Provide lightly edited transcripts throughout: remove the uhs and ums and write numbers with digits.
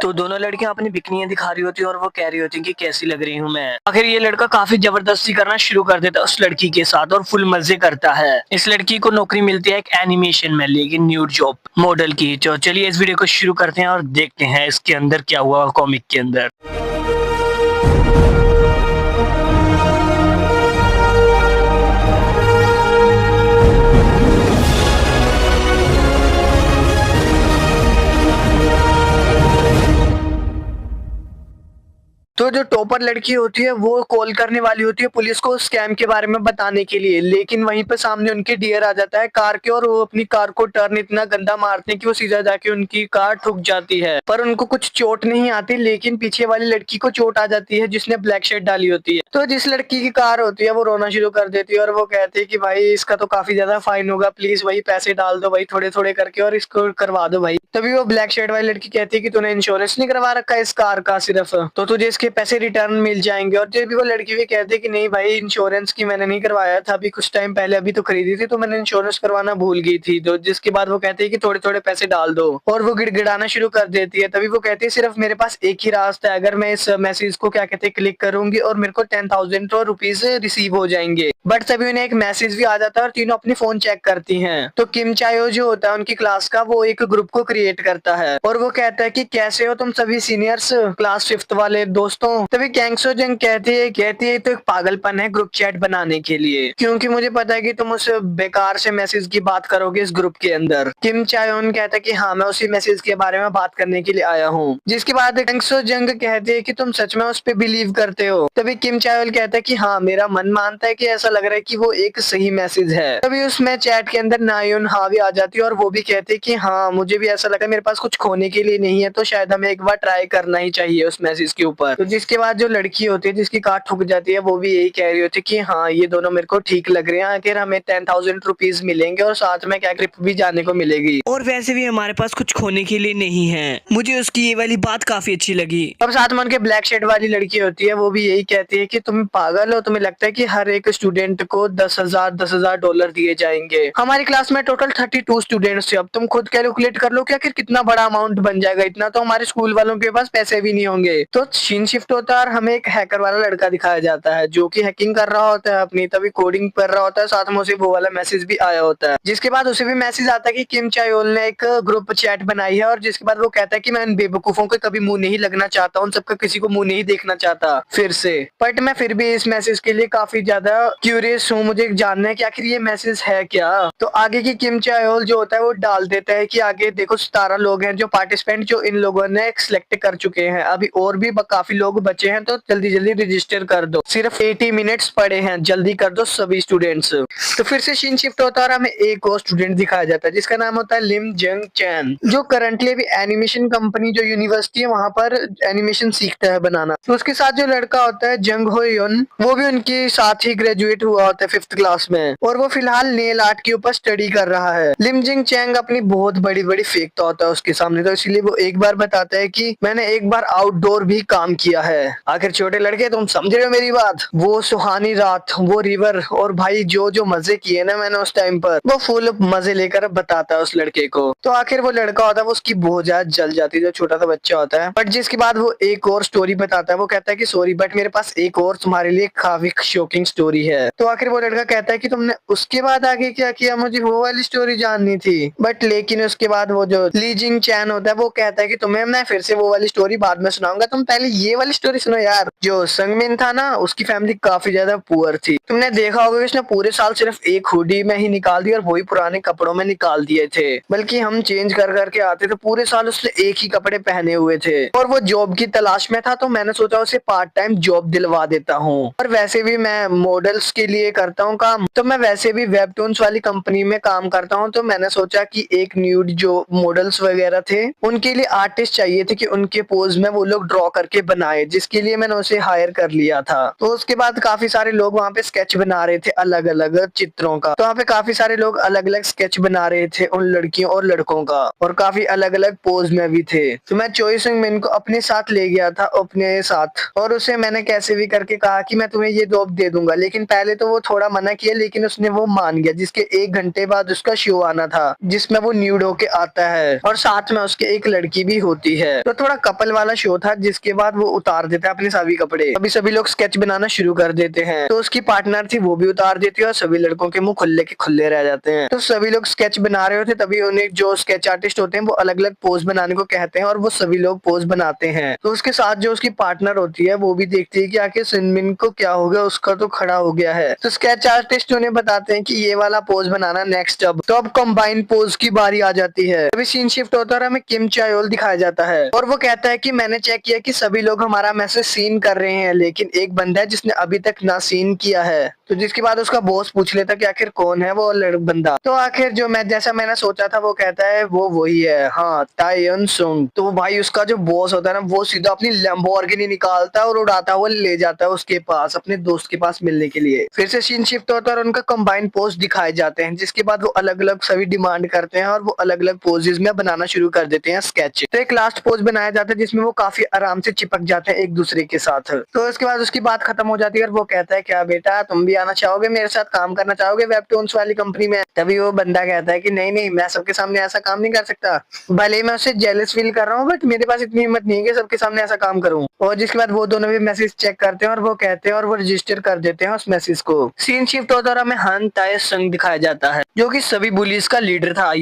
तो दोनों लड़कियां अपनी बिकनियां दिखा रही होती है और वो कह रही होती है कि कैसी लग रही हूँ मैं। आखिर ये लड़का काफी जबरदस्ती करना शुरू कर देता है उस लड़की के साथ और फुल मजे करता है। इस लड़की को नौकरी मिलती है एक एनिमेशन में, लेकिन न्यूड जॉब मॉडल की। तो चलिए इस वीडियो को शुरू करते हैं और देखते हैं इसके अंदर क्या हुआ कॉमिक के अंदर। तो जो टॉपर लड़की होती है वो कॉल करने वाली होती है पुलिस को स्कैम के बारे में बताने के लिए, लेकिन वहीं पर सामने उनके डियर आ जाता है कार के और वो अपनी कार को टर्न इतना गंदा मारते हैं कि वो सीधा जाके उनकी कार ठुक जाती है। पर उनको कुछ चोट नहीं आती, लेकिन पीछे वाली लड़की को चोट आ जाती है जिसने ब्लैक शर्ट डाली होती है। तो जिस लड़की की कार होती है वो रोना शुरू कर देती है और वो कहती है कि भाई इसका तो काफी ज्यादा फाइन होगा, प्लीज वही पैसे डाल दो भाई थोड़े थोड़े करके और इसको करवा दो भाई। तभी वो ब्लैक शर्ट वाली लड़की कहती है कि तूने इंश्योरेंस नहीं करवा रखा इस कार का, सिर्फ तो तुझे इसके पैसे रिटर्न मिल जाएंगे। और जब भी वो लड़की भी कहती है कि नहीं भाई इंश्योरेंस की मैंने नहीं करवाया था, अभी कुछ टाइम पहले अभी तो खरीदी थी तो मैंने इंश्योरेंस करवाना भूल गई थी। तो जिसके बाद वो कहती है कि थोड़े थोड़े पैसे डाल दो और वो गिड़गिड़ाना शुरू कर देती है। तभी वो कहती है सिर्फ मेरे पास एक ही रास्ता है, अगर मैं इस मैसेज को क्या कहते हैं क्लिक करूंगी और मेरे को 10,000 रुपीज रिसीव हो जाएंगे। बट तभी उन्हें एक मैसेज भी आ जाता है और तीनों अपनी फोन चेक करती हैं। तो किम चायो जो होता है उनकी क्लास का, वो एक ग्रुप को क्रिएट करता है और वो कहता है कि कैसे हो तुम सभी सीनियर्स क्लास 5th वाले दोस्तों। तभी कैंगसो जंग कहती है तो एक पागलपन है ग्रुप चैट बनाने के लिए, क्योंकि मुझे पता है कि तुम उस बेकार से मैसेज की बात करोगे इस ग्रुप के अंदर। किम चायोन कहता है कि हाँ मैं उसी मैसेज के बारे में बात करने के लिए आया हूँ। जिसके बाद कैंगसो जंग कहती है कि तुम सच में उस पर बिलीव करते हो। तभी किम चायोल कहता है कि हाँ मेरा मन मानता है कि ऐसा लग रहा है कि वो एक सही मैसेज है। तभी उसमें चैट के अंदर नायोन हावी आ जाती है और वो भी कहते हैं कि हाँ मुझे भी ऐसा लगा है, मेरे पास कुछ खोने के लिए नहीं है तो शायद हमें एक बार ट्राई करना ही चाहिए उस मैसेज के ऊपर। तो जिसके बाद जो लड़की होती है जिसकी कार ठुक जाती है वो भी यही कह रही होती है कि हाँ ये दोनों मेरे को ठीक लग रहे हैं, आखिर हमें 10,000 रुपीज मिलेंगे और साथ में क्या ट्रिप भी जाने को मिलेगी और वैसे भी हमारे पास कुछ खोने के लिए नहीं है। मुझे उसकी ये वाली बात काफी अच्छी लगी। अब साथ में उनके ब्लैक शर्ट वाली लड़की होती है वो भी यही कहती है कि तुम पागल हो, तुम्हें लगता है कि हर एक स्टूडेंट को 10,000 डॉलर दिए जाएंगे। हमारी क्लास में टोटल 32 स्टूडेंट्स थे, अब तुम खुद कैलकुलेट कर लो कि आखिर कितना बड़ा अमाउंट बन जाएगा। इतना तो हमारे स्कूल वालों के पास पैसे भी नहीं होंगे। तो सीन शिफ्ट होता है और हमें एक हैकर वाला लड़का दिखाया जाता है जो कि हैकिंग कर रहा होता है अपनी, तभी कोडिंग कर रहा होता है, साथ में उसे वो वाला मैसेज भी आया होता है। जिसके बाद उसे भी मैसेज आता है कि किम चायोल ने एक ग्रुप चैट बनाई है और जिसके बाद वो कहता है कि मैं इन बेवकूफों के कभी मुंह नहीं लगना चाहता, उन सबका किसी को मुंह नहीं देखना चाहता फिर से। बट मैं फिर भी इस मैसेज के लिए काफी ज्यादा क्यूरियस हूँ, मुझे जानना है कि आखिर ये मैसेज है क्या। तो आगे की किम चायोल जो होता है वो डाल देता है कि आगे देखो 17 लोग हैं जो पार्टिसिपेंट जो इन लोगों ने सिलेक्ट कर चुके हैं, अभी और भी काफी लोग बचे हैं तो जल्दी जल्दी रजिस्टर कर दो, सिर्फ 80 मिनट्स पड़े हैं, जल्दी कर दो सभी स्टूडेंट्स। तो फिर से सीन शिफ्ट होता है और हमें एक और स्टूडेंट दिखाया जाता है जिसका नाम होता है लिम जंग चैन, जो करंटली अभी एनिमेशन कंपनी जो यूनिवर्सिटी है वहां पर एनिमेशन सीखता है बनाना। तो उसके साथ जो लड़का होता है जंग हो युन, वो भी उनके साथ ही ग्रेजुएट हुआ होता है 5th क्लास में और वो फिलहाल नेल आर्ट के ऊपर स्टडी कर रहा है। लिम जिंग चैंग अपनी बहुत बड़ी बड़ी फेंकता होता है उसके सामने, तो इसलिए वो एक बार बताता है कि मैंने एक बार आउटडोर भी काम किया है। आखिर छोटे लड़के तुम समझ रहे हो मेरी बात, वो सुहानी रात, वो रिवर और भाई जो जो मजे किए ना मैंने उस टाइम पर, वो फुल मजे लेकर बताता है उस लड़के को। तो आखिर वो लड़का होता है वो उसकी बहुत ज्यादा जल जाती है, जो छोटा सा बच्चा होता है। बट जिसके बाद वो एक और स्टोरी बताता है, वो कहता है कि सॉरी बट मेरे पास एक और तुम्हारे लिए काफी शॉकिंग स्टोरी है। तो आखिर वो लड़का कहता है कि तुमने उसके बाद आगे क्या किया, मुझे वो वाली स्टोरी जाननी थी। बट लेकिन उसके बाद वो जो ली जिंग चैन होता है वो कहता है कि तुम्हें मैं फिर से वो वाली स्टोरी बाद में सुनाऊंगा, तुम पहले ये वाली स्टोरी सुनो यार। जो संगमिन था ना उसकी फैमिली काफी ज्यादा पुअर थी, तुमने देखा होगा कि उसने पूरे साल सिर्फ एक हुडी में ही निकाल दी और वही पुराने कपड़ों में निकाल दिए थे, बल्कि हम चेंज कर करके आते थे, पूरे साल उसने एक ही कपड़े पहने हुए थे। और वो जॉब की तलाश में था तो मैंने सोचा उसे पार्ट टाइम जॉब दिलवा देता हूँ। और वैसे भी मैं मॉडल्स के लिए करता हूँ काम, तो मैं वैसे भी वेबटून्स वाली कंपनी में काम करता हूँ, तो मैंने सोचा कि एक न्यूड जो मॉडल्स वगैरह थे उनके लिए आर्टिस्ट चाहिए थे कि उनके पोज में वो लोग ड्रॉ करके बनाए बनाए, जिसके लिए मैंने उसे हायर कर लिया था। तो उसके बाद काफी सारे लोग वहाँ पे स्केच बना रहे थे अलग अलग चित्रों का। तो वहाँ पे काफी सारे लोग अलग अलग स्केच बना रहे थे उन लड़कियों और लड़कों का, और काफी अलग अलग पोज में भी थे। तो मैं चोई सुंग मिन को अपने साथ ले गया था अपने साथ, और उसे मैंने कैसे भी करके कहा कि मैं तुम्हें ये जॉब दे दूंगा। लेकिन पहले तो वो थोड़ा मना किया, लेकिन उसने वो मान गया। जिसके 1 घंटे बाद उसका शो आना था, जिसमें वो न्यूड होके आता है और साथ में उसके एक लड़की भी होती है। तो थोड़ा कपल वाला शो था, जिसके बाद वो उतार देता है अपने सभी कपड़े। अभी सभी लोग स्केच बनाना शुरू कर देते हैं। तो उसकी पार्टनर थी, वो भी उतार देती है और सभी लड़कों के मुंह खुले के खुले रह जाते हैं। तो सभी लोग स्केच बना रहे होते, तभी उन्हें जो स्केच आर्टिस्ट होते हैं वो अलग अलग पोज बनाने को कहते हैं, और वो सभी लोग पोज बनाते हैं। तो उसके साथ जो उसकी पार्टनर होती है वो भी देखती है कि आखिर सुनमिन को क्या हो गया, उसका तो खड़ा हो गया है। तो स्केच आर्टिस्ट उन्हें बताते हैं कि ये वाला पोज बनाना नेक्स्ट। अब कंबाइन पोज की बारी आ जाती है। अभी सीन शिफ्ट होता है और हमें किम चायोल दिखाया जाता है, और वो कहता है कि मैंने चेक किया कि सभी लोग हमारा मैसेज सीन कर रहे हैं, लेकिन एक बंदा है जिसने अभी तक ना सीन किया है। तो जिसके बाद उसका बॉस पूछ लेता कि आखिर कौन है वो बंदा। तो आखिर जो जैसा मैंने सोचा था वो कहता है वो वही है, हाँ, तायन सुंग। तो भाई उसका जो बॉस होता है ना, वो सीधा अपनी लैम्बोर्गिनी निकालता है और उड़ाता हुआ ले जाता है उसके पास, अपने दोस्त के पास मिलने के लिए। फिर से सीन शिफ्ट होता है और उनका कंबाइंड पोज दिखाए जाते हैं, जिसके बाद वो अलग अलग सभी डिमांड करते हैं और वो अलग अलग पोजेज में बनाना शुरू कर देते हैं स्केच। तो एक लास्ट पोज बनाया जाता है जिसमें वो काफी आराम से चिपक जाते हैं एक दूसरे के साथ। तो उसके बाद उसकी बात खत्म हो जाती है और वो कहता है क्या बेटा तुम भी आना चाहोगे, मेरे साथ काम करना चाहोगे वेबटून्स वाली कंपनी में। तभी वो बंदा कहता है कि नहीं नहीं, मैं सबके सामने ऐसा काम नहीं कर सकता। भले ही मैं उससे जेलस फील कर रहा हूँ, बट मेरे पास इतनी हिम्मत नहीं है कि सबके सामने ऐसा काम करूँ। और जिसके बाद वो दोनों भी मैसेज चेक करते हैं और वो कहते हैं और वो रजिस्टर कर देते हैं उस मैसेज को। सीन शिफ्ट होता है और हमें हन ताए संग दिखाया जाता है, जो कि सभी बुलीज का लीडर था,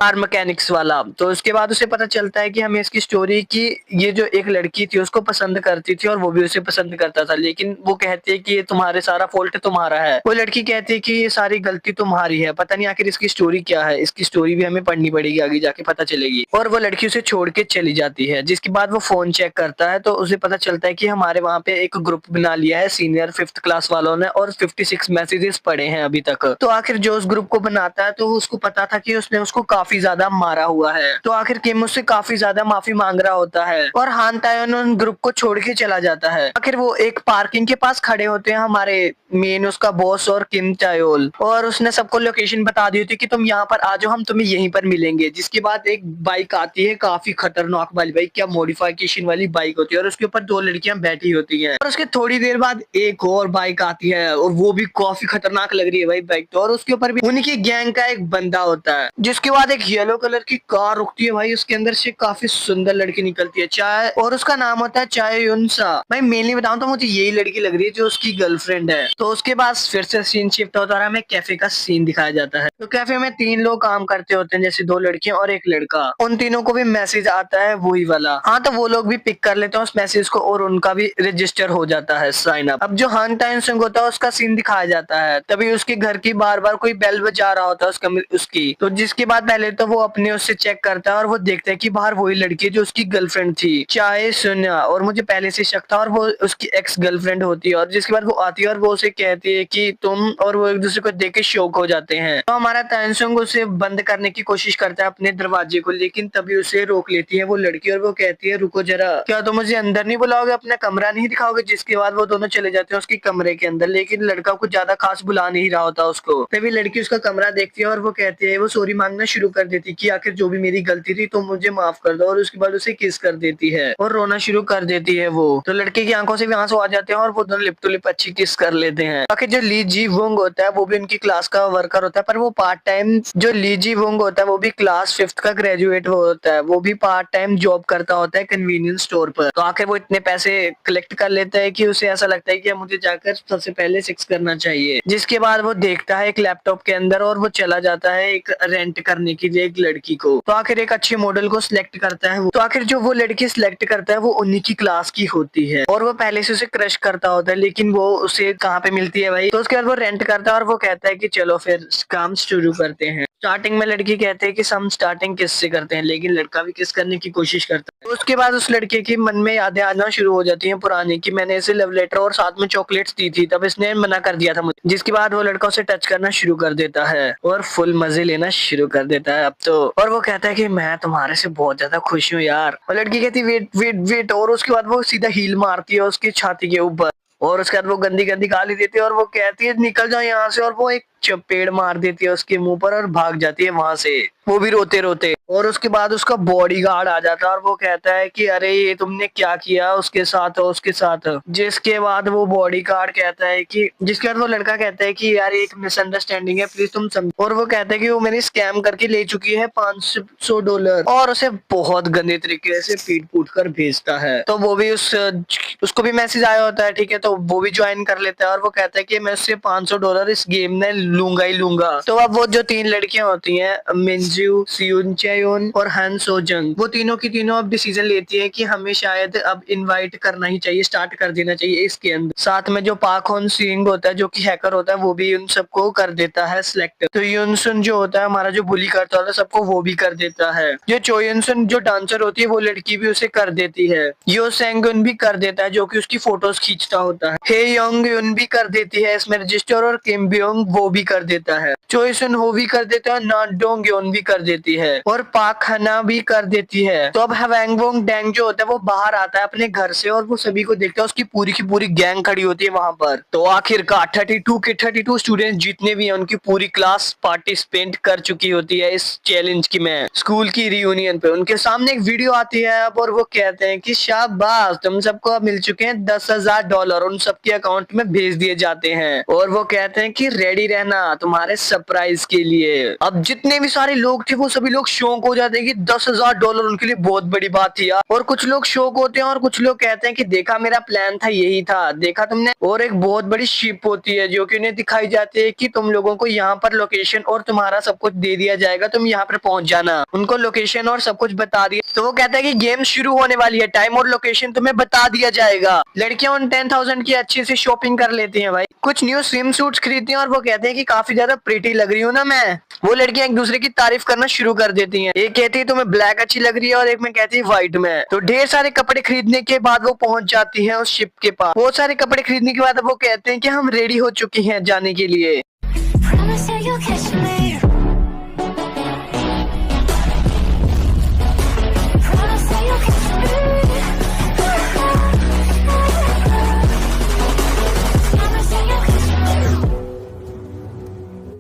कार मैकेनिक्स वाला। तो उसके बाद उसे पता चलता है कि हमें इसकी स्टोरी की ये जो एक लड़की थी उसको पसंद करती थी और वो भी उसे पसंद करता था, लेकिन वो कहती है कि ये तुम्हारे सारा फॉल्ट तुम्हारा है। वो लड़की कहती है कि ये सारी गलती तुम्हारी है। पता नहीं आखिर इसकी स्टोरी क्या है, इसकी स्टोरी भी हमें पढ़नी पड़ेगी, आगे जाके पता चलेगी। और वो लड़की उसे छोड़ के चली जाती है। जिसके बाद वो फोन चेक करता है तो उसे पता चलता है कि हमारे वहाँ पे एक ग्रुप बना लिया है सीनियर 5th क्लास वालों ने, और 56 मैसेजेस पढ़े हैं अभी तक। तो आखिर जो उस ग्रुप को बनाता है तो उसको पता था कि उसने उसको काफी ज्यादा मारा हुआ है। तो आखिर किम उससे काफी ज्यादा माफी मांग रहा होता है और हान तायोन उन ग्रुप को छोड़ के चला जाता है। आखिर वो एक पार्किंग के पास खड़े होते हैं हमारे मेन उसका बॉस और किम चायोल, और उसने सबको लोकेशन बता दी थी कि तुम यहाँ पर आ जाओ, हम तुम्हें यहीं पर मिलेंगे। जिसके बाद एक बाइक आती है, काफी खतरनाक वाली बाइक, क्या मॉडिफिकेशन वाली बाइक होती है, और उसके ऊपर 2 लड़कियां बैठी होती हैं। और उसके थोड़ी देर बाद एक और बाइक आती है और वो भी काफी खतरनाक लग रही है भाई बाइक तो, और उसके ऊपर भी उनकी गैंग का एक बंदा होता है। जिसके बाद एक येलो कलर की कार रुकती है भाई, उसके अंदर से काफी सुंदर लड़की निकलती है चाय, और उसका नाम होता है चाय युनसा। भाई मेनली बताऊं तो मुझे यही लड़की लग रही है जो उसकी गर्लफ्रेंड है। तो उसके बाद फिर से सीन शिफ्ट होता है, हमें कैफे का सीन दिखाया जाता है। तो कैफे में 3 लोग काम करते होते हैं, जैसे 2 लड़कियां और एक लड़का। उन तीनों को भी मैसेज आता है वही वाला। हाँ, तो वो लोग भी पिक कर लेते हैं उस मैसेज को और उनका भी रजिस्टर हो जाता है साइन अप। अब जो हान टाइन संग होता है उसका सीन दिखाया जाता है। तभी उसके घर की बार बार कोई बेल बजा रहा होता है उसकी। तो जिसके बाद पहले तो वो अपने उससे चेक करता है और वो देखता है कि बाहर वही लड़की जो उसकी गर्लफ्रेंड थी, चाहे सुनिया, और मुझे पहले से शक था, और वो उसकी एक्स गर्लफ्रेंड होती है। और जिसके बाद वो आती है और वो उसे कहती है कि तुम, और वो एक दूसरे को देख के शॉक हो जाते हैं। तो हमारा तानसुंग उसे बंद करने की कोशिश करता है अपने दरवाजे को, लेकिन तभी उसे रोक लेती है वो लड़की और वो कहती है रुको जरा, क्या तुम मुझे अंदर नहीं बुलाओगे, अपना कमरा नहीं दिखाओगे। जिसके बाद वो दोनों चले जाते हैं उसके कमरे के अंदर, लेकिन लड़का कुछ ज्यादा खास बुला नहीं रहा होता उसको। तभी लड़की उसका कमरा देखती है और वो कहती है, वो सॉरी मांगना शुरू कर देती है कि आखिर जो भी मेरी गलती थी तुम मुझे माफ कर दो, और उसके बाद उसे किस कर देती है और रोना शुरू कर देती है वो। तो लड़के की आंखों से भी आंसू आ जाते हैं और वो दोनों लिप टू लिप अच्छी किस कर लेते हैं। बाकी जो ली जी वोंग होता है वो भी उनकी क्लास का वर्कर होता है, पर वो पार्ट टाइम, जो ली जी वोंग होता है वो भी क्लास 5th का ग्रेजुएट होता है, वो भी पार्ट टाइम जॉब करता होता है कन्वीनियंस स्टोर पर। तो आखिर वो इतने पैसे कलेक्ट कर लेता है कि उसे ऐसा लगता है कि मुझे जाकर सबसे पहले 6 करना चाहिए। जिसके बाद वो देखता है एक लैपटॉप के अंदर और वो चला जाता है एक रेंट करने के लिए एक लड़की को। तो आखिर एक अच्छी मॉडल को सिलेक्ट करता है वो। तो आखिर जो वो लड़की सिलेक्ट करता है वो उन्हीं की क्लास की होती है और वो पहले से उसे क्रश करता होता है, लेकिन वो उसे कहाँ पे मिलती है भाई। तो उसके बाद वो रेंट करता है और वो कहता है कि चलो फिर काम शुरू करते हैं। स्टार्टिंग में लड़की कहते हैं कि हम स्टार्टिंग किस से करते हैं, लेकिन लड़का भी किस करने की कोशिश करता है। तो उसके बाद उस लड़के के मन में यादें आना शुरू हो जाती हैं पुरानी, कि मैंने इसे लव लेटर और साथ में चॉकलेट्स दी थी, तब इसने मना कर दिया था मुझे। जिसके बाद वो लड़का उसे टच करना शुरू कर देता है और फुल मजे लेना शुरू कर देता है अब तो। और वो कहता है कि मैं तुम्हारे से बहुत ज्यादा खुश हूँ यार। और लड़की कहती है वेट वेट वेट, और उसके बाद वो सीधा हील मारती है उसकी छाती के ऊपर, और उसके बाद वो गंदी गंदी गाली देती है और वो कहती है निकल जाओ यहाँ से, और वो एक चपेड़ मार देती है उसके मुंह पर और भाग जाती है वहां से, वो भी रोते रोते। और उसके बाद उसका बॉडीगार्ड आ जाता है और वो कहता है कि अरे ये तुमने क्या किया उसके साथ हो उसके साथ। जिसके बाद वो बॉडीगार्ड कहता है कि, जिसके बाद वो लड़का कहता है कि यार एक मिसअंडरस्टैंडिंग है प्लीज तुम समझो। और वो कहता है कि वो मैंने स्कैम करके ले चुकी है $500, और उसे बहुत गंदे तरीके से पीट पूट कर भेजता है। तो वो भी उसको भी मैसेज आया होता है, ठीक है, तो वो भी ज्वाइन कर लेता है और वो कहता है कि मैं उससे $500 इस गेम में लूंगा ही लूंगा। तो अब वो जो 3 लड़कियां होती हैं, मिंजू, सियुन चेयोन और हान सोजंग, वो तीनों की तीनों अब डिसीजन लेती है कि हमें शायद अब इनवाइट करना ही चाहिए, स्टार्ट कर देना चाहिए इसके अंदर। साथ में जो पाक होन सिंग होता है जो कि हैकर होता है, वो भी उन सबको कर देता है सिलेक्ट। तो युनसुन जो होता है हमारा जो बुली करता होता है सबको, वो भी कर देता है। जो चोयुनसुन जो डांसर होती है वो लड़की भी उसे कर देती है। यो सेंगुन भी कर देता है जो कि उसकी फोटोज खींचता होता है। हे योंग युन भी कर देती है इसमें रजिस्टर, और किम ब्योंग वो भी कर देता है। चोइसन हो भी कर देता है, ना डोंग योन भी कर देती है, और पाक हना भी कर देती है। तो अब हवैंगवोंग डैंग जो होता है वो बाहर आता है अपने घर से और वो सभी को देखता है, उसकी पूरी की पूरी गैंग खड़ी होती है वहां पर। तो आखिरकार 32 के 32 स्टूडेंट्स जितने भी हैं उनकी पूरी क्लास पार्टिसिपेट कर चुकी होती है इस चैलेंज की में स्कूल की रियूनियन पे। उनके सामने एक वीडियो आती है अब, और वो कहते हैं कि शाबाश तुम सबको अब मिल चुके हैं $10,000, उन सबके अकाउंट में भेज दिए जाते हैं। और वो कहते हैं कि रेडी रहना तुम्हारे सरप्राइज के लिए। अब जितने भी सारे लोग थे वो सभी लोग शौक हो जाते हैं कि $10,000 उनके लिए बहुत बड़ी बात थी यार। और कुछ लोग शौक होते हैं और कुछ लोग कहते हैं कि देखा मेरा प्लान था, यही था, देखा तुमने। और एक बहुत बड़ी शिप होती है जो कि उन्हें दिखाई जाती है कि तुम लोगों को यहाँ पर लोकेशन और तुम्हारा सब कुछ दे दिया जाएगा, तुम यहाँ पर पहुंच जाना। उनको लोकेशन और सब कुछ बता दिया। तो वो कहता है कि गेम शुरू होने वाली है, टाइम और लोकेशन तुम्हें बता दिया जाएगा। लड़कियां उन 10,000 की अच्छी से शॉपिंग कर लेती हैं भाई, कुछ न्यू स्विम सूट्स खरीदती हैं और वो कहते हैं कि काफी ज्यादा प्रीटी लग रही हूँ ना मैं। वो लड़कियां एक दूसरे की तारीफ करना शुरू कर देती हैं। एक कहती है तुम्हें ब्लैक अच्छी लग रही है और एक में कहती है व्हाइट में। तो ढेर सारे कपड़े खरीदने के बाद वो पहुंच जाती है उस शिप के पास। बहुत सारे कपड़े खरीदने के बाद वो कहते हैं कि हम रेडी हो चुकी हैं जाने के लिए।